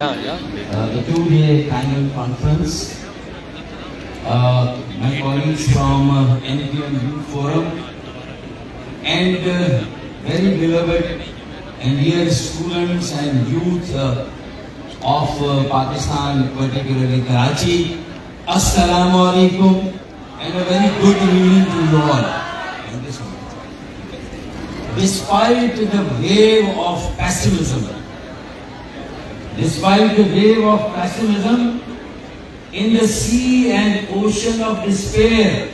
The two-day annual conference. My colleagues from MQM Youth Forum and very beloved and dear students and youth of Pakistan, particularly Karachi. Assalamu alaikum and a very good evening to you all. Despite the wave of pessimism, in the sea and ocean of despair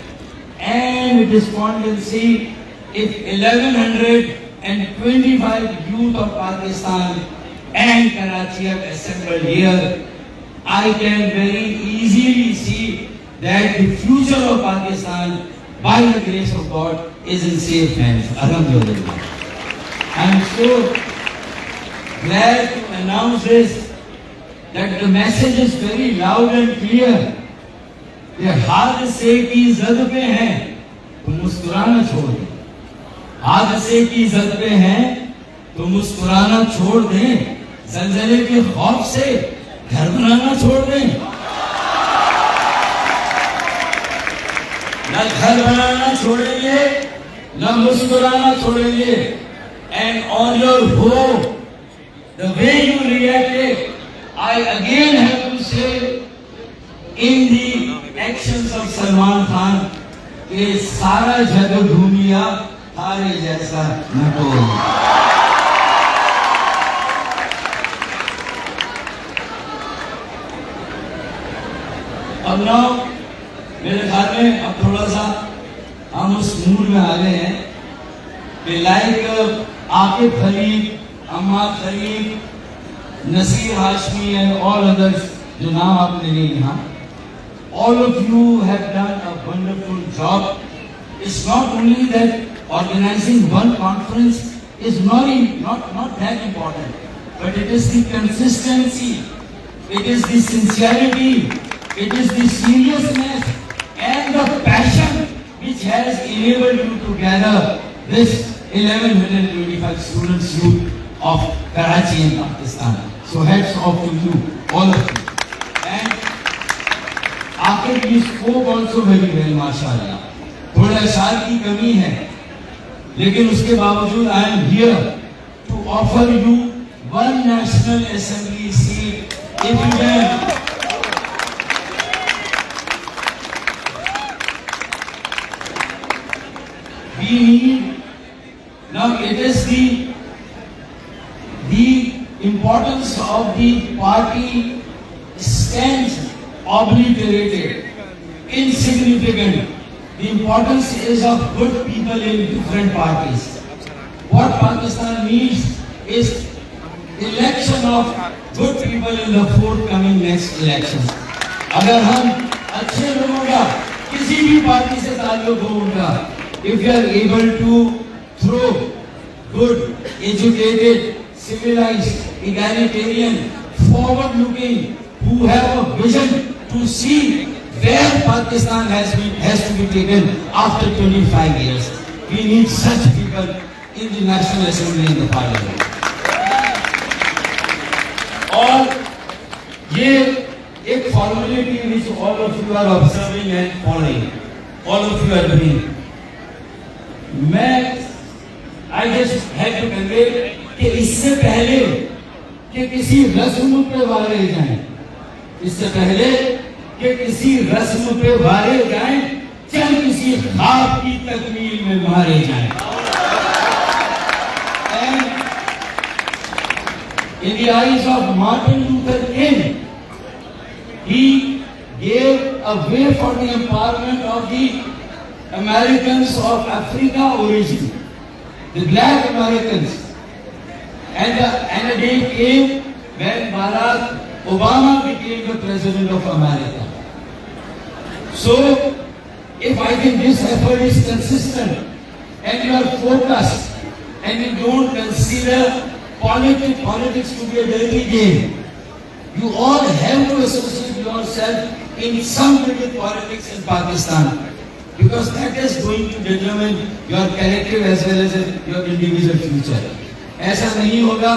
and despondency, if 1125 youth of Pakistan and Karachi have assembled here, I can very easily see that the future of Pakistan, by the grace of God, is in safe hands. Alhamdulillah. I am so glad to announce this, that the message is very loud and clear. ये हादसे की जद पे हैं तो मुस्कुराना छोड़ दें, हादसे की जद पे हैं तो मुस्कुराना छोड़ दें, ज़लज़ले के खौफ से घर बनाना छोड़ दें, न घर बनाना छोड़ेंगे न मुस्कुराना छोड़ेंगे. And on your hope, the way you reacted, I again have to say, in the actions of Salman Khan, कि सारा जग घूम लिया थारे जैसा न कोई. अब ना मेरे ख्याल में अब थोड़ा सा हम उस मूड में आ गए हैं कि लाइक आकिब खलील, अम्मा Khalil, Nasir Hashmi and all others जो नाम आपने लिए यहाँ, all of you have done a wonderful job. It's not only that organizing one conference is not that important, but it is the consistency, it is the sincerity, it is the seriousness and the passion which has enabled you to gather this 1125 students youth of Karachi and Pakistan. So hats off to you, all of you. And after you spoke also very well, माशाअल्लाह. थोड़ा शार की कमी है, लेकिन उसके बावजूद I am here to offer you one National Assembly seat if you can. We need now. It is the importance of the party stands obliterated, insignificant. The importance is of good people in different parties. What Pakistan needs is election of good people in the forthcoming next elections. अगर हम अच्छे लोगों का किसी भी party से ताल्लुक हो उनका, if you are able to throw good, educated, civilized, egalitarian, forward-looking, who have a vision to see where Pakistan has to be taken after 25 years. We need such people in the National Assembly and the Parliament. और ये एक formality which all of you are observing and following, all of you are doing. I just had to convey कि इससे पहले कि किसी रस्म पे वारे जाएं, इससे पहले कि किसी रस्म पे वारे जाएं, चल किसी ख्वाब की तकमील में मारे जाएं. And in the eyes of Martin Luther King, he gave a way for the empowerment of the Americans of Africa origin, the black Americans. And a day came when Barack Obama became the President of America. So, if I think this effort is consistent and you are focused and you don't consider politics to be a dirty game, you all have to associate yourself in some way with politics in Pakistan, because that is going to determine your collective as well as your individual future. ऐसा नहीं होगा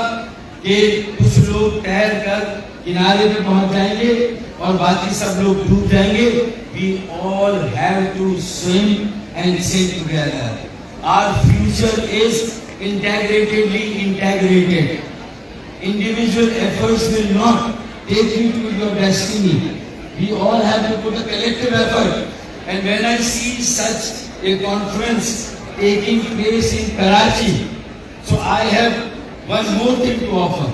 کہ کچھ لوگ تیر کر کنارے پہ پہنچ جائیں گے اور باقی سب لوگ ڈوب جائیں گے. We all have to swim and sink together. Our future is integratedly integrated. Individual efforts will not take you to your destiny. We all have to put a collective effort. And when I see such a conference taking place in Karachi, so I have one more thing to offer.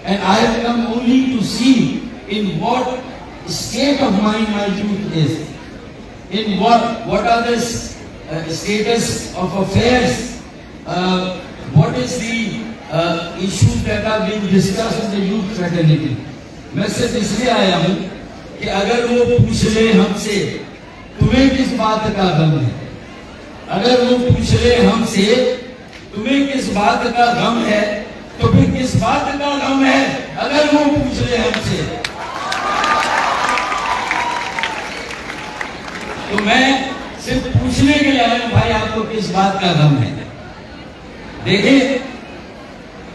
And I have come only to see in what state of mind my youth is. In what are the status of affairs. What is the issues that are being discussed in the youth fraternity. میں صرف اس لیے آیا ہوں کہ اگر وہ پوچھ لے ہم سے تمہیں کس بات کا غم ہے, اگر وہ پوچھ لے ہم سے تمہیں کس بات کا غم ہے, تو پھر کس بات کا غم ہے اگر وہ پوچھ لے ہم سے. تو میں صرف پوچھنے کے لیے آیا ہوں بھائی آپ کو کس بات کا غم ہے. دیکھیں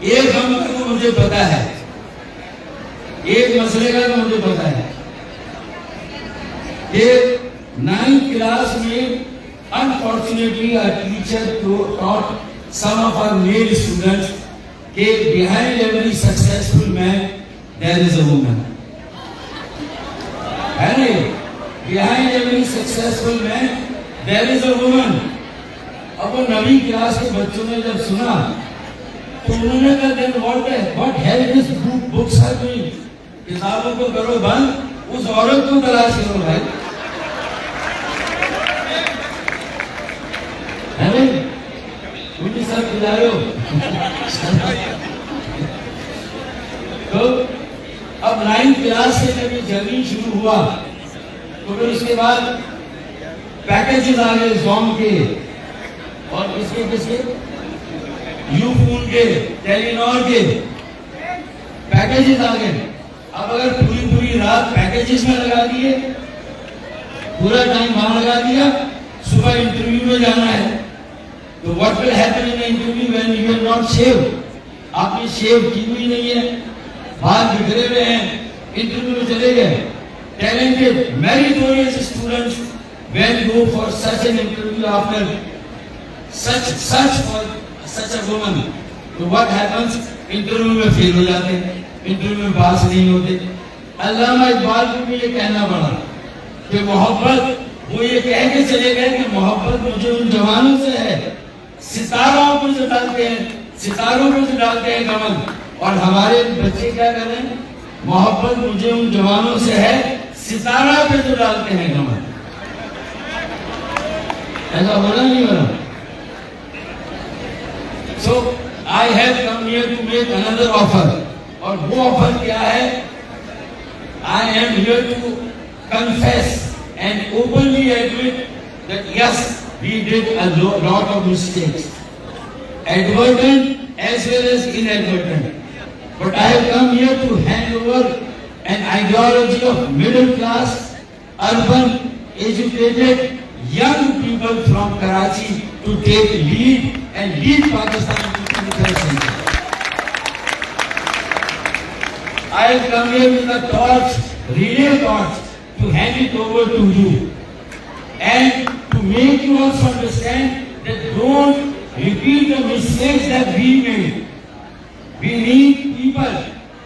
ایک غم کا تو مجھے پتا ہے, ایک مسئلے کا تو مجھے پتا ہے کہ 9th کلاس میں unfortunately a teacher taught some of our male students کہ behind every successful man there is a woman. ہے نہیں, behind every successful man there is a woman. اب وہ 9ویں کلاس کے بچوں نے جب سنا تو انہوں نے کہا then what hell this books are doing. کتابوں کو کرو بند, اس عورت کو تلاش کرو بھائی. ہے نہیں, مجھے سب کھلائے ہو. تو اب 9th کلاس سے جب یہ جرنی شروع ہوا تو پھر اس کے بعد پیکیجز آ گئے زوم کے اور کس کے یو فون کے, ٹیلینور کے پیکیجز آ گئے. اب اگر پوری رات پیکیجز میں لگا دیے, پورا ٹائم وہاں لگا دیا, صبح انٹرویو میں جانا ہے, تو what will happen in the interview when you are not shaved. آپ نے شیو کی ہوئی نہیں ہے, بال بکھرے ہوئے ہیں, انٹرویو میں چلے گئے. Talented, meritorious students when go for such an interview after search for such a woman. تو what happens, انٹرویو میں فیل ہو جاتے ہیں, انٹرویو میں پاس نہیں ہوتے. علامہ اقبال کو بھی یہ کہنا پڑا کہ محبت, وہ یہ کہہ کے چلے گئے کہ محبت مجھے ان جوانوں سے ہے ستاروں کو جو ڈالتے ہیں, ستاروں کو جو ڈالتے ہیں کمل. اور ہمارے بچے کیا کر رہے ہیں, محبت مجھے ان جوانوں سے ہے ستارہ پہ جو ڈالتے ہیں کمل. ایسا ہونا نہیں ہونا. So I have come here to make another offer. اور وہ آفر کیا ہے, I am here to confess and openly admit that yes, we did a lot of mistakes, advertent as well as inadvertent. But I have come here to hand over an ideology of middle class, urban, educated, young people from Karachi to take lead and lead Pakistan into the 21st century. I have come here with a torch, relay torch, to hand it over to you and to make you also understand that don't repeat the mistakes that we made. We need people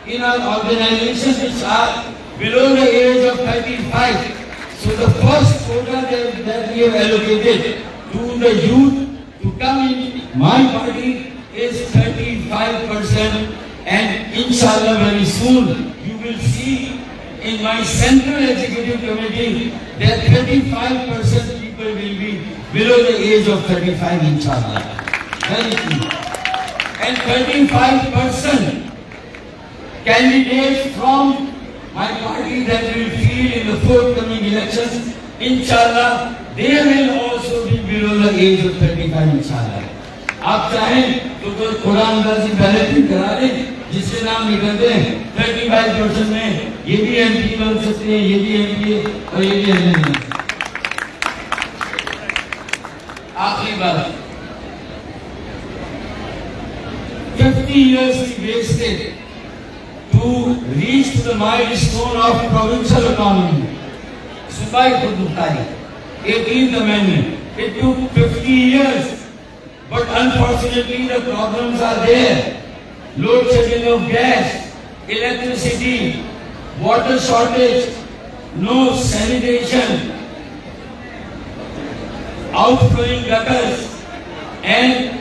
in our organization which are below the age of 35. So the first quota that we have allocated to the youth to come in my party is 35%, and inshallah very soon you will see in my central executive committee that 35% people will be below the age of 35 inshallah. Very soon. And 35% candidates from my party that will field in the forthcoming elections, inshallah, they will also be below the age of 35 inshallah. آپ چاہیں تو کوئی قرآن اندازی belting کرا دیں جس سے نام نکلتے ہیں 35% میں یہ بھی ایم پی بن سکتے ہیں, یہ بھی ایم پی اور یہ بھی ایم پی بن سکتے ہیں. آخری بات, 50 years we wasted to reach to the milestone of provincial autonomy. Subai Khud Mukhtai, 18th Amendment. It took 50 years, but unfortunately the problems are there. Load shedding of gas, electricity, water shortage, no sanitation, outflowing gutters, and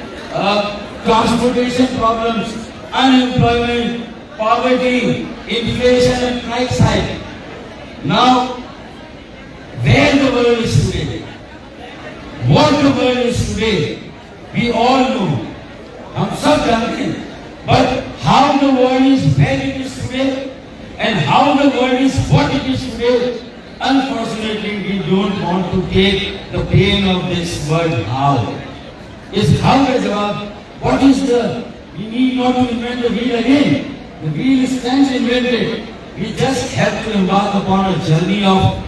transportation problems, unemployment, poverty, inflation and price hike. Now, where the world is today, what the world is today, we all know. हम सब जानते हैं. But how the world is where it is today and how the world is what it is today, unfortunately we don't want to take the pain of this word how. Is how the jawab, what is the, we need not to invent the wheel again. The wheel stands invented. We just have to embark upon a journey of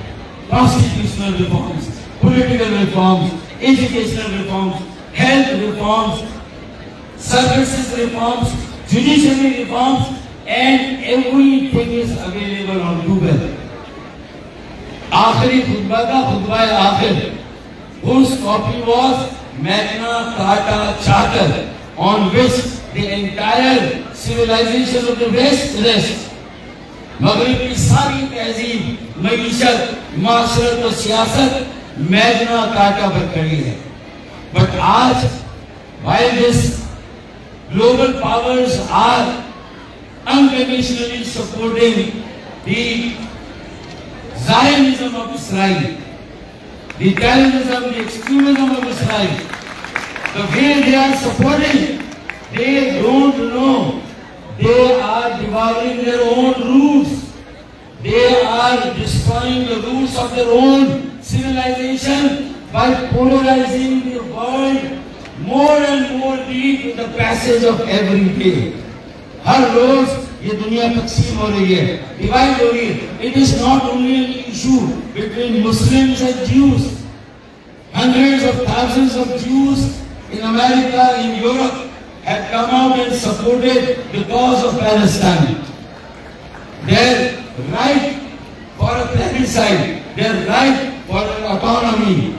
constitutional reforms, political reforms, educational reforms, health reforms, services reforms, judiciary reforms, and everything is available on Google. आखिरी खुतबा का खुतबा आखिर, whose copy was Magna Carta Charter, on which the entire civilization of the West rests. मगरिब की सारी तहजीब, मईशत, माशरत और सियासत Magna carta पर खड़ी है. But आज, while this global powers are unconditionally supporting the Zionism of Israel, the terrorism, the extremism of Israel, the way they are supporting, they don't know. They are devouring their own roots. They are destroying the roots of their own civilization by polarizing the world more and more deep with the passage of every day. हर रोज ये दुनिया तकसीम हो रही है, divide हो रही है. It is not only an issue between Muslims and Jews. Hundreds of thousands of Jews in America, in Europe, have come out and supported the cause of Palestine. Their right for a plebiscite, their right for an autonomy.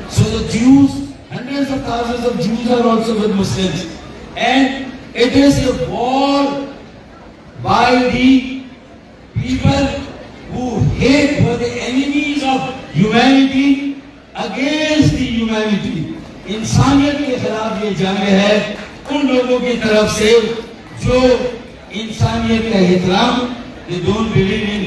So the Jews, hundreds of thousands of Jews are also with Muslims. And it is a war by the people who hate, who are the enemies of humanity against the humanity. इंसानियत के खिलाफ ये जंग है उन लोगों की तरफ से जो इंसानियत का एहतराम, they don't believe in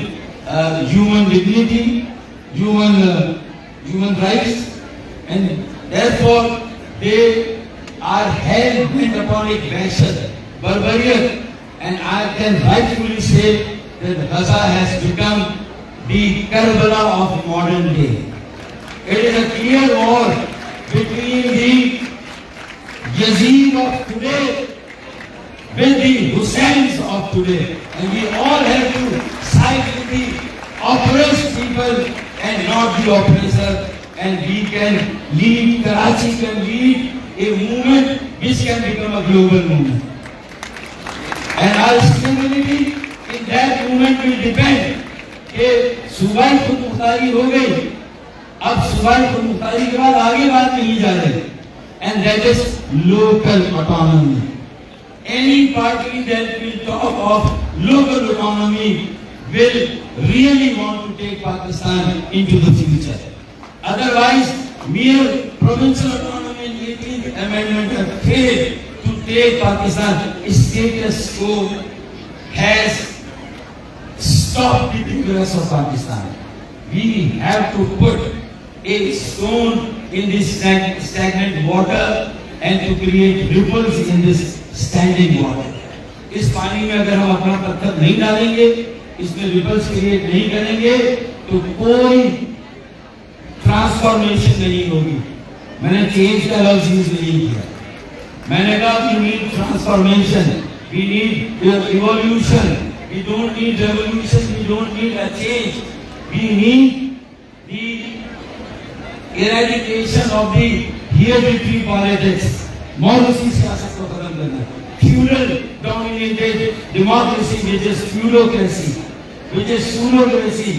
human dignity, human rights, and therefore they are hell bent upon a vexed barbarian. And I can rightfully say that Gaza has become the Karbala of modern day. It is a clear war between the Yazid of today with the Hussains of today, and we all have to side with the oppressed people and not the oppressor, and we can lead, Karachi can lead a movement which can become a global movement, and our stability in that movement will depend कि सूबाई खुद मुख्तारी हो गई, अब सूबाई खुद मुख्तारी के बाद आगे बात नहीं जा रही, and that is local autonomy. Any party that will talk of local autonomy will really want to take Pakistan into the future. Otherwise, mere provincial autonomy and 18th Amendment have failed to take Pakistan. Status quo has stopped the progress of Pakistan. We have to put a stone in this stagnant water and to create ripples in this standing water. इस पानी में अगर हम अपना पत्थर नहीं डालेंगे, इसमें रिपल्स क्रिएट नहीं करेंगे, तो कोई ट्रांसफॉर्मेशन नहीं होगी. मैंने चेंज का लफ्ज यूज नहीं किया. मैंने कहा we need transformation, we need evolution, we don't need revolution, we don't need a change, we need the eradication of the hereditary politics. मौलवी सियासत को खत्म करना है. feudal dominated democracy, which is feudocracy, which is pseudocracy.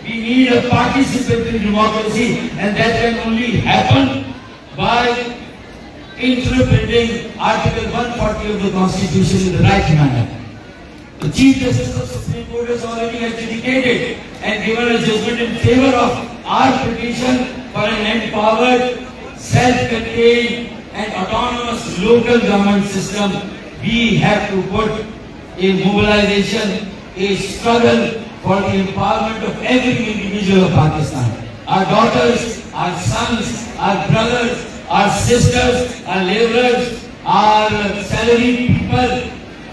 We need a participatory democracy, and that can only happen by interpreting Article 140 of the Constitution in the right manner. The Chief Justice of Supreme Court has already adjudicated and given a judgment in favor of our petition for an empowered, self-contained and autonomous local government system. We have to put a mobilization, a struggle for the empowerment of every individual of Pakistan. Our daughters, our sons, our brothers, our sisters, our laborers, our salaried people,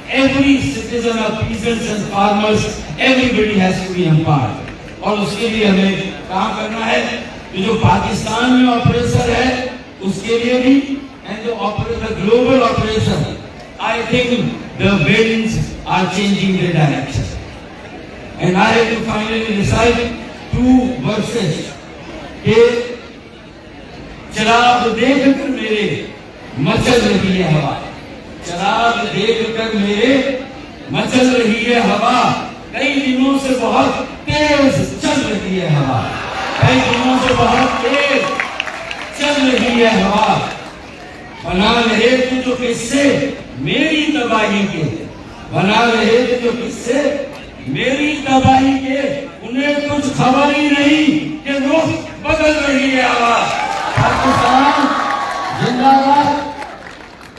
every citizen of peasants and farmers, everybody has to be empowered. और उसके लिए हमें काम करना है कि जो पाकिस्तान में ऑपरेशन है उसके लिए भी, and the operator global operation, I think the winds are changing their direction. And I have to finally recite 2 verses. कि चिराग देख कर मेरे मचल रही है हवा, चिराग देख कर मेरे मचल रही है हवा, कई दिनों से बहुत तेज चल रही है हवा, कई दिनों से बहुत तेज चल रही है हवा। बना रहे थे जो किस्से मेरी तबाही के, बना रहे थे जो किस्से मेरी तबाही के, उन्हें कुछ खबर ही नहीं कि रुख बदल रही है हवा। पाकिस्तान जिंदाबाद,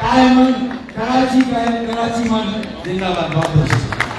KYMUN, कराची मन जिंदाबाद। बहुत